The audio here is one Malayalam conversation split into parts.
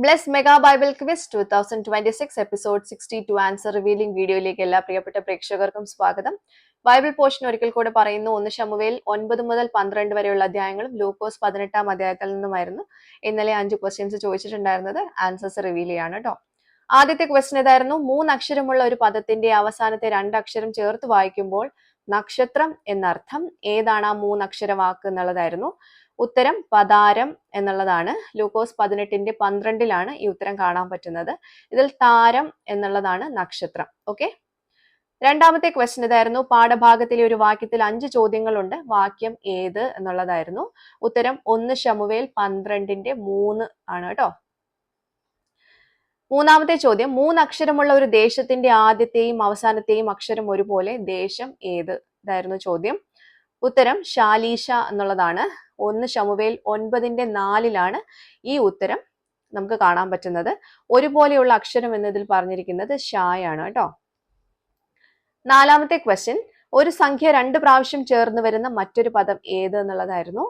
Bless mega Bible quiz 2026 episode 62 answer revealing വീഡിയോയിലേക്ക് എല്ലാ പ്രിയപ്പെട്ട പ്രേക്ഷകർക്കും സ്വാഗതം. ബൈബിൾ പോർഷൻ ഒരിക്കൽ കൂടെ പറയുന്നു. 1 ശമൂവേൽ 9 മുതൽ 12 വരെയുള്ള അധ്യായങ്ങളും ലൂക്കോസ് 18 അധ്യായത്തിൽ നിന്നുമായിരുന്നു ഇന്നലെ 5 ക്വസ്റ്റ്യൻസ് ചോദിച്ചിട്ടുണ്ടായിരുന്നത്. ആൻസേഴ്സ് റിവീൽ ചെയ്യാണ് കേട്ടോ. ആദ്യത്തെ ക്വസ്റ്റ്യൻ ഇതായിരുന്നു. 3 അക്ഷരമുള്ള ഒരു പദത്തിന്റെ അവസാനത്തെ 2 അക്ഷരം ചേർത്ത് വായിക്കുമ്പോൾ നക്ഷത്രം എന്നർത്ഥം. ഏതാണ് ആ 3 അക്ഷര വാക്ക് എന്നുള്ളതായിരുന്നു. ഉത്തരം പതാരം എന്നുള്ളതാണ്. ലൂക്കോസ് 18:12 ഈ ഉത്തരം കാണാൻ പറ്റുന്നത്. ഇതിൽ താരം എന്നുള്ളതാണ് നക്ഷത്രം. ഓക്കെ, രണ്ടാമത്തെ ക്വസ്റ്റ്യൻ ഇതായിരുന്നു. പാഠഭാഗത്തിലെ ഒരു വാക്യത്തിൽ 5 ചോദ്യങ്ങളുണ്ട്. വാക്യം ഏത് എന്നുള്ളതായിരുന്നു. ഉത്തരം 1 ശമൂവേൽ 12:3 ആണ് കേട്ടോ. മൂന്നാമത്തെ ചോദ്യം. 3 അക്ഷരമുള്ള ഒരു ദേശത്തിന്റെ ആദ്യത്തെയും അവസാനത്തെയും അക്ഷരം ഒരുപോലെ. ദേശം ഏത്? ഇതായിരുന്നു ചോദ്യം. ഉത്തരം ശാലീഷ എന്നുള്ളതാണ്. 1 ശമൂവേൽ 9:4 ഈ ഉത്തരം നമുക്ക് കാണാൻ പറ്റുന്നത്. ഒരുപോലെയുള്ള അക്ഷരം എന്നതിൽ പറഞ്ഞിരിക്കുന്നത് ഷായാണ് കേട്ടോ. നാലാമത്തെ ക്വസ്റ്റ്യൻ. ഒരു സംഖ്യ 2 പ്രാവശ്യം ചേർന്ന് വരുന്ന മറ്റൊരു പദം ഏത് എന്നുള്ളതായിരുന്നു.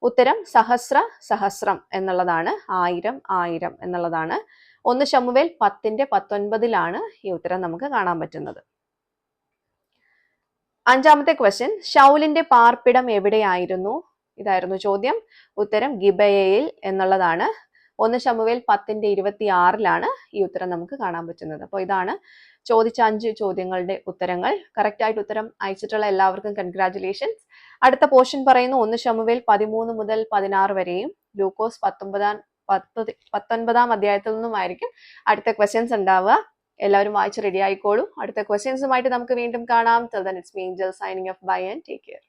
ഉത്തരം സഹസ്ര, സഹസ്രം എന്നുള്ളതാണ്. 1000, 1000 എന്നുള്ളതാണ്. 1 ശമൂവേൽ 10:19 ഈ ഉത്തരം നമുക്ക് കാണാൻ പറ്റുന്നത്. അഞ്ചാമത്തെ ക്വസ്റ്റ്യൻ. ശൗലിന്റെ പാർപ്പിടം എവിടെയായിരുന്നു? ഇതായിരുന്നു ചോദ്യം. ഉത്തരം ഗിബയയിൽ എന്നുള്ളതാണ്. 1 ശമൂവേൽ 10:26 ഈ ഉത്തരം നമുക്ക് കാണാൻ പറ്റുന്നത്. അപ്പോൾ ഇതാണ് ചോദിച്ച 5 ചോദ്യങ്ങളുടെ ഉത്തരങ്ങൾ. കറക്റ്റ് ആയിട്ട് ഉത്തരം അയച്ചിട്ടുള്ള എല്ലാവർക്കും കൺഗ്രാറ്റുലേഷൻസ്. അടുത്ത പോർഷൻ പറയുന്നു. 1 ശമൂവേൽ 13 മുതൽ 16 വരെയും ലൂക്കോസ് 19 അധ്യായത്തിൽ നിന്നുമായിരിക്കും അടുത്ത ക്വസ്റ്റ്യൻസ് ഉണ്ടാവുക. എല്ലാവരും വായിച്ച് റെഡി ആയിക്കോളൂ. അടുത്ത ക്വസ്റ്റ്യൻസുമായിട്ട് നമുക്ക് വീണ്ടും കാണാം. Till then, it's me, Angel, signing off. Bye and take care.